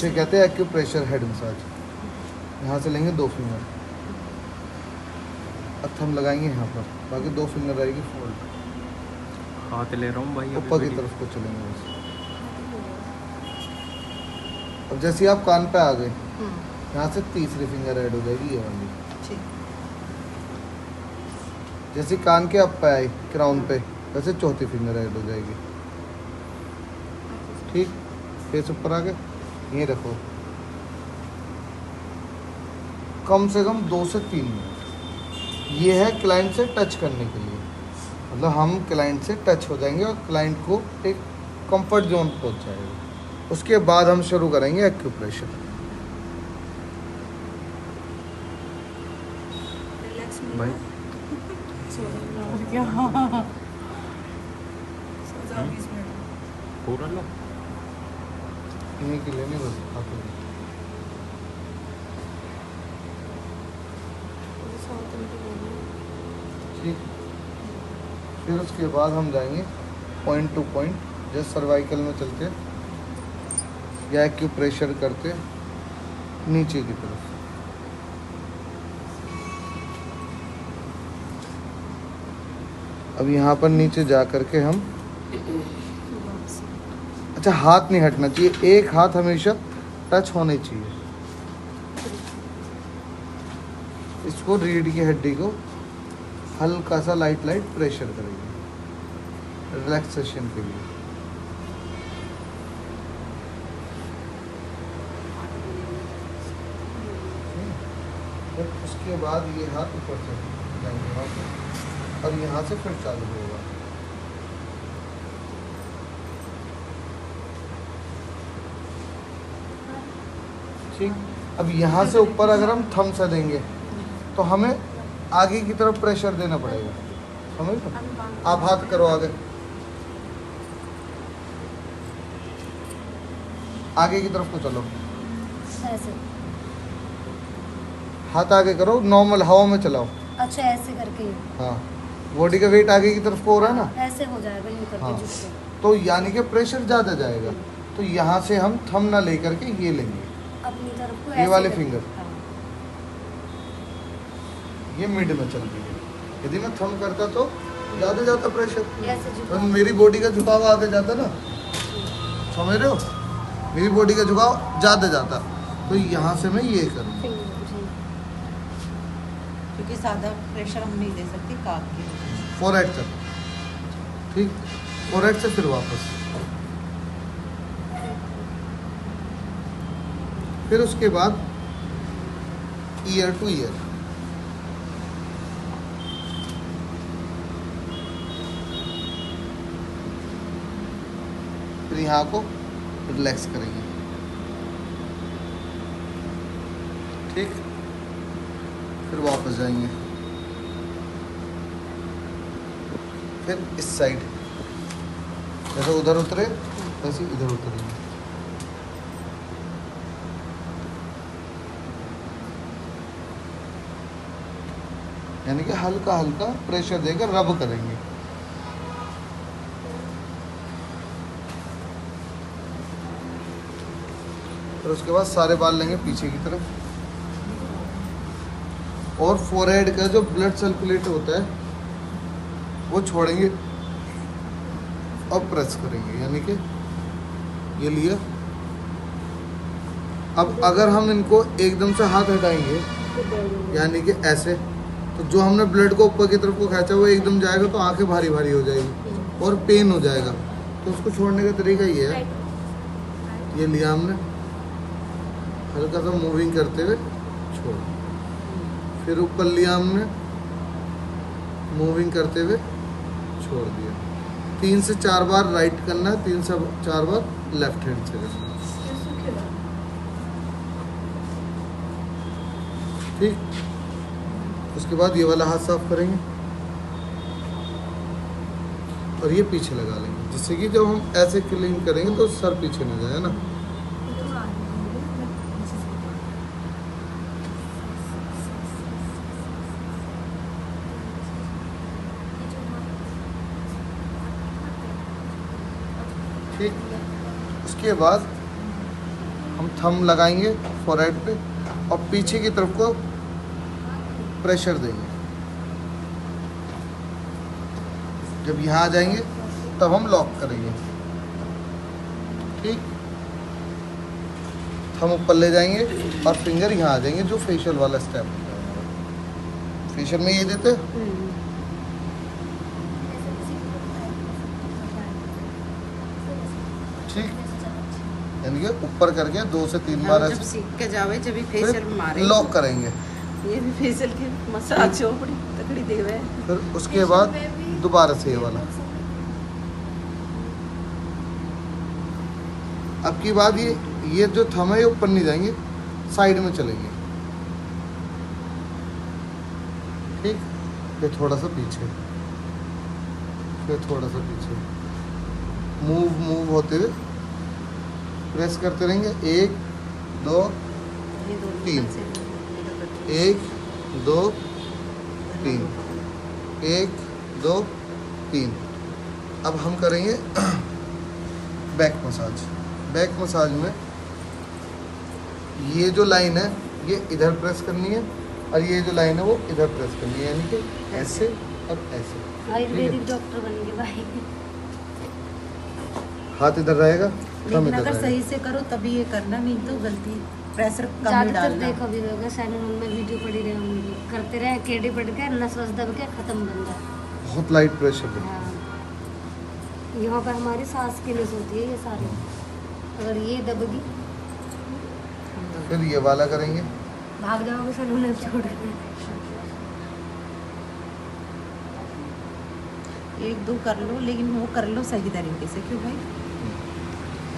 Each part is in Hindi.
इसे कहते हैं एक्यूप्रेशर हेड मसाज। यहाँ से लेंगे 2 फिंगर, अब थंब लगाएंगे यहाँ पर, बाकी 2 फिंगर रहेगी फोल्ड। हाथ ले रहा हूँ भाई, ऊपर की तरफ को चलेंगे बस। अब जैसे आप कान पे आ गए, यहाँ से तीसरी फिंगर ऐड हो जाएगी, ये वाली। जैसे कान के अप पे आए क्राउन पे, वैसे चौथी फिंगर ऐड हो जाएगी। ठीक, फेस ऊपर आ गए, ये रखो। कम से कम 2 से 3 मिनट। ये है क्लाइंट से टच करने के लिए, मतलब हम क्लाइंट से टच हो जाएंगे और क्लाइंट को एक कंफर्ट जोन पहुंच जाएगा। उसके बाद हम शुरू करेंगे एक्यूप्रेशर। भाई पूरा लो, इन्हीं के लिए नहीं, बस हाथों में। ठीक, फिर उसके बाद हम जाएंगे पॉइंट टू पॉइंट, जैसे सर्वाइकल में चलते या एक्यूप्रेशर करते नीचे की तरफ। अब यहाँ पर नीचे जा करके हम, अच्छा हाथ नहीं हटना चाहिए, एक हाथ हमेशा टच होने चाहिए। इसको रीढ़ की हड्डी को हल्का सा लाइट प्रेशर करेंगे रिलैक्सेशन के लिए। उसके बाद ये हाथ ऊपर से जाएंगे वहाँ पे, और यहाँ से फिर चालू होगा। ठीक, अब यहाँ से ऊपर अगर हम थंब से देंगे तो हमें आगे की तरफ प्रेशर देना पड़ेगा, समझ लो। आप हाथ करो आगे, आगे की तरफ को चलो, ऐसे हाथ आगे करो, नॉर्मल हवा में चलाओ। अच्छा ऐसे करके, हाँ, बॉडी का वेट आगे की तरफ को हो रहा है ना, ऐसे हो जाएगा यूं करके हाँ। झुक के। तो यानी कि प्रेशर ज़्यादा जाएगा। तो यहाँ से हम थंब ना लेकर के ये लेंगे, अपनी तरफ को ये ऐसे वाले करके। फिंगर, हाँ। ये मिड में चल रही है। यदि मैं थंब करता तो ज़्यादा जाता प्रेशर, ऐसे तो झुकाओ। मेरी बॉडी का झुकाव आगे जाता ना, समझ रहे हो, मेरी बॉडी का झुकाव ज़्यादा जाता। तो यहाँ से मैं ये करूँ, क्योंकि सादा प्रेशर हम नहीं दे सकते काफ के। फोरहेड तक। ठीक, फोरहेड से फिर वापस, फिर उसके बाद ईयर टू ईयर। फिर यहाँ को रिलैक्स करेंगे। ठीक, फिर वापस जाएंगे, फिर इस साइड जैसे उधर उतरे वैसे इधर उतरेंगे। यानी कि हल्का हल्का प्रेशर देकर रब करेंगे। फिर उसके बाद सारे बाल लेंगे पीछे की तरफ, और फोरहेड का जो ब्लड सर्कुलेट होता है वो छोड़ेंगे और प्रेस करेंगे। यानी कि ये लिया। अब अगर हम इनको एकदम से हाथ हटाएंगे, यानी कि ऐसे, तो जो हमने ब्लड को ऊपर की तरफ को खींचा वो एकदम जाएगा, तो आंखें भारी भारी हो जाएगी और पेन हो जाएगा। तो उसको छोड़ने का तरीका ये है, ये लिया हमने, हल्का सा मूविंग करते हुए छोड़, फिर ऊपर लिया हमने, मूविंग करते हुए छोड़ दिया। 3 से 4 बार राइट करना है, 3 से 4 बार लेफ्ट हैंड से करना है। ठीक, उसके बाद ये वाला हाथ साफ करेंगे और ये पीछे लगा लेंगे, जिससे कि जब हम ऐसे क्लीन करेंगे तो सर पीछे ना जाए ना। ठीक, उसके बाद हम थंब लगाएंगे फोरहेड पे और पीछे की तरफ को प्रेशर देंगे। जब यहाँ आ जाएंगे तब हम लॉक करेंगे। ठीक, हम ऊपर ले जाएंगे और फिंगर यहाँ आ जाएंगे, जो फेशियल वाला स्टेप होता है। फेशियल में ये देते हैं। ठीक, यानी कि ऊपर करके 2 से 3 बार जब सीख के जावे जब भी फेशियल मारे लॉक करेंगे। ये भी फेशियल के मसाज हो बड़ी तकड़ी देवे। फिर उसके बाद दोबारा से ये वाला। अब की बात ये जो थंब है ये ऊपर नहीं जाएंगे, साइड में चलेंगे। ठीक, फिर थोड़ा सा पीछे, फिर थोड़ा सा पीछे, मूव होते हुए प्रेस करते रहेंगे। 1 2 3, 1 2 3, 1 2 3। अब हम करेंगे बैक मसाज। बैक मसाज में ये जो लाइन है ये इधर प्रेस करनी है और ये जो लाइन है वो इधर प्रेस करनी है, यानी कि ऐसे और ऐसे। आयुर्वेदिक डॉक्टर बनेंगे भाई। हाथ इधर रहेगा, थंब लेकिन इधर अगर रहेगा। सही से करो तभी ये करना, नहीं तो गलती प्रेशर कम ही ज्यादातर डालना। देखो भी होगा सैलून में वीडियो पड़ी रहे होंगी, करते रहे केड़ी पड़ के नस वस दब के खत्म बंदा। बहुत लाइट प्रेशर पे। हाँ, यहाँ पर हमारी सांस की नस होती है ये सारी, अगर ये दबगी फिर ये वाला करेंगे। भाग जाओगे सैलून में छोड़ के। 1 2 कर लो, लेकिन वो कर लो सही तरीके से। क्यों भाई?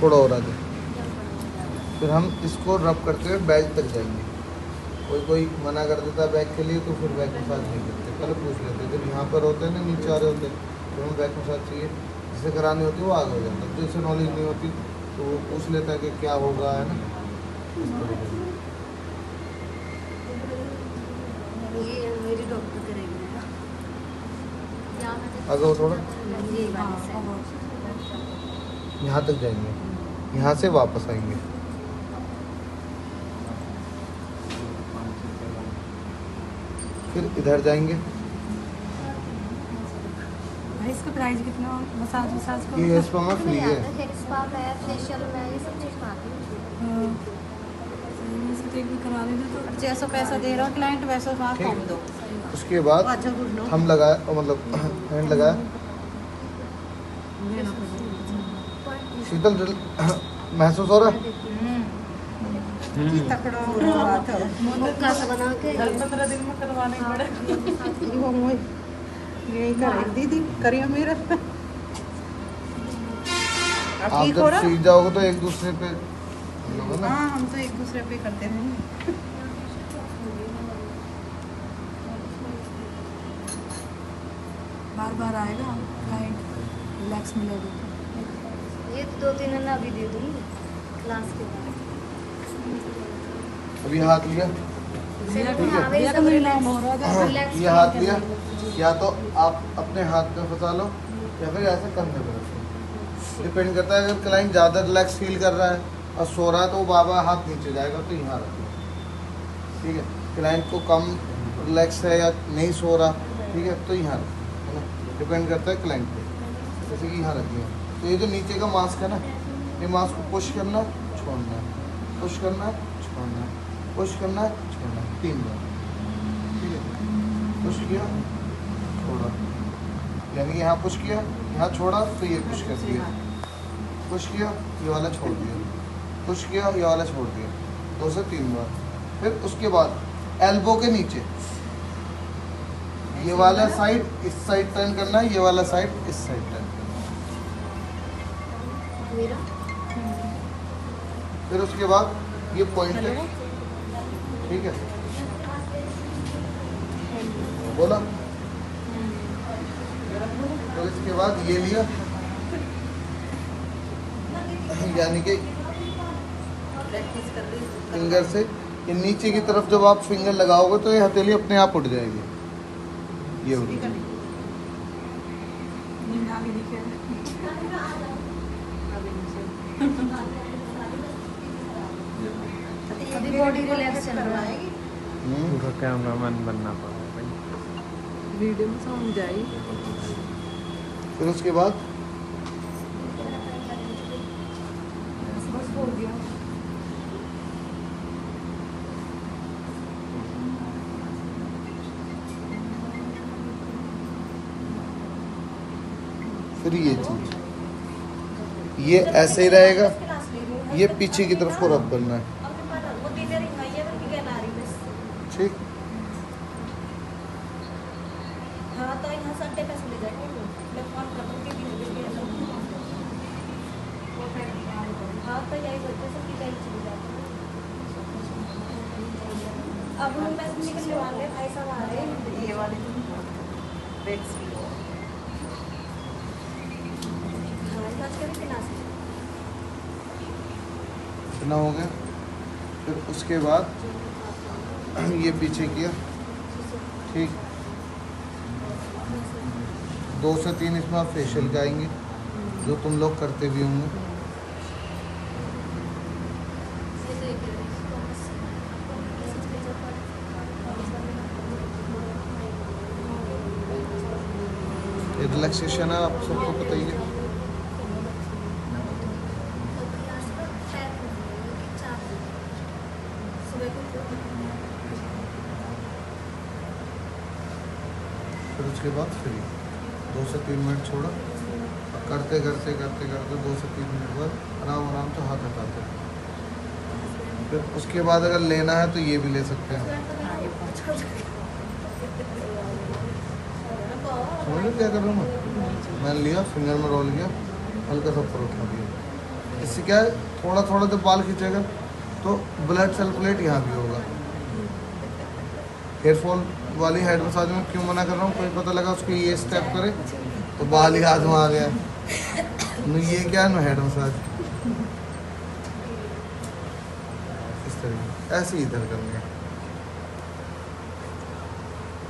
थोड़ा और आगे। फिर हम इसको रब करते हुए बैक तक जाएंगे। कोई मना कर देता है बैक के लिए, तो फिर बैक मसाज नहीं करते। पहले पूछ लेते हैं, जब यहाँ पर होते हैं ना, नीचे आ रहे होते हैं, तो हम बैक मसाज चाहिए, जिसे करानी होती है वो आगे हो जाता है। जिसे नॉलेज नहीं होती तो वो पूछ लेता है कि क्या होगा, है ना, इस तरह से। ये मेरी डॉक्टर करेगी ना। आगे हो थोड़ा, ये वाली से। यहाँ तक जाएंगे, यहाँ से वापस आएंगे। फिर इधर जाएंगे। भाई इसका प्राइस कितना? मसाज का ये स्पा में फ्री है। हेयर स्पा में, फेशियल में, ये सब चीज़ खाती हूँ। एक भी करा लेना तो जैसा पैसा दे रहा हो क्लाइंट वैसा वहाँ ठीक। कम दो। उसके बाद अच्छा गुड नो। हम लगाया, मतलब हैंड लगाया। लेना पड़ेगा। शीतल महसूस हो रहा है? तकड़ा हो रहा बात है। मुक्का सा बना के 15 दिन में करवाने पड़े। वो मोई यही कर दीदी करियो मेरा। अब आप ठीक हो जब रहा? सीख जाओगे तो एक दूसरे पे लोगे ना। हाँ, हम तो एक दूसरे पे करते रहेंगे। बार बार आएगा क्लाइंट, रिलैक्स मिलेगा तो। ये तो 2-3 अन्ना भी दे दूँगी क्लास के बाद। अभी हाथ लिया, हाँ, वही भैया का सब मेरा नाम हो रहा था। relax ये हाथ feel लिया, करने। या तो आप अपने हाथ में फंसा लो या फिर ऐसे कंधे पे रखो। डिपेंड करता है, अगर क्लाइंट ज़्यादा रिलैक्स फील कर रहा है और सो रहा है तो वो बाबा हाथ नीचे जाएगा, तो यहाँ रखो। ठीक है, क्लाइंट को कम रिलैक्स है या नहीं सो रहा, ठीक है, तो यहाँ रखो, है ना। डिपेंड करता है क्लाइंट पे। जैसे कि यहाँ रखिए, तो ये जो नीचे का मास्क है ना, ये मास्क को पुश करना, छोड़ना, पुश करना, छोड़ना, पुश करना, छोड़ना, 3 बार। ठीक है, पुश किया, छोड़ा, यानी कि यहाँ पुश किया, यहाँ छोड़ा, तो ये पुश कर दिया, पुश किया, ये वाला छोड़ दिया, पुश किया, ये वाला छोड़ दिया, 2 से 3 बार। फिर उसके बाद एल्बो के नीचे ये वाला साइड इस साइड टर्न करना है, ये वाला साइड इस साइड टर्न करना मेरा है। फिर उसके बाद ये पॉइंट है, ठीक है, बोला। तो इसके बाद ये लिया, यानी कि प्रैक्टिस कर रही हूँ। फिंगर से ये नीचे की तरफ जब आप फिंगर लगाओगे तो ये हथेली अपने आप उठ जाएगी, ये उठ ठीक है। जाएगी। नींद आ गई दिखे। अभी नीचे। पूरी बॉडी रिलैक्स चल रहा है। पूरा कैमरामैन बनना पड़ा भाई। वीडियो में समझ आई। फिर उसके बाद बस हो गया। फिर ये चीज, ये ऐसे ही रहेगा, ये पीछे की तरफ को रब करना है। ठीक, हाँ तो यहाँ संडे पे चले जाएंगे मैं फोन कर दूँगी हाँ तो यही बोलते हैं सबकी कहीं चले जाते हैं अब हम पैसे निकलने वाले हैं, भाई साहब आ रहे हैं ये वाले बैग्स भी हाँ आज कभी क्लास इतना हो गया। फिर उसके बाद ये पीछे किया, ठीक, 2 से 3 इसमें आप फेशियल का आएंगे, जो तुम लोग करते भी होंगे। ये रिलैक्सेशन है, आप सबको पता ही है। फिर उसके बाद फ्री, 2 से 3 मिनट छोड़ा, करते करते करते करते 2 से 3 मिनट बाद आराम आराम से हाथ हटाते। फिर उसके बाद अगर लेना है तो ये भी ले सकते हैं। समझ लो क्या कर रहा हूँ मैंने लिया, फिंगर में रोल किया, हल्का सा ऊपर उठा दिया। इससे क्या है, थोड़ा थोड़ा जब बाल खींचेगा तो ब्लड सर्कुलेट यहाँ भी होगा। हेयरफॉल वाली हेड मसाज में क्यों मना कर रहा हूँ, कोई पता लगा उसको ये स्टेप करे तो बाल ही हाथ में आ गया। न ये क्या न हेड मसाज, इस तरीके ऐसे ही इधर करना है।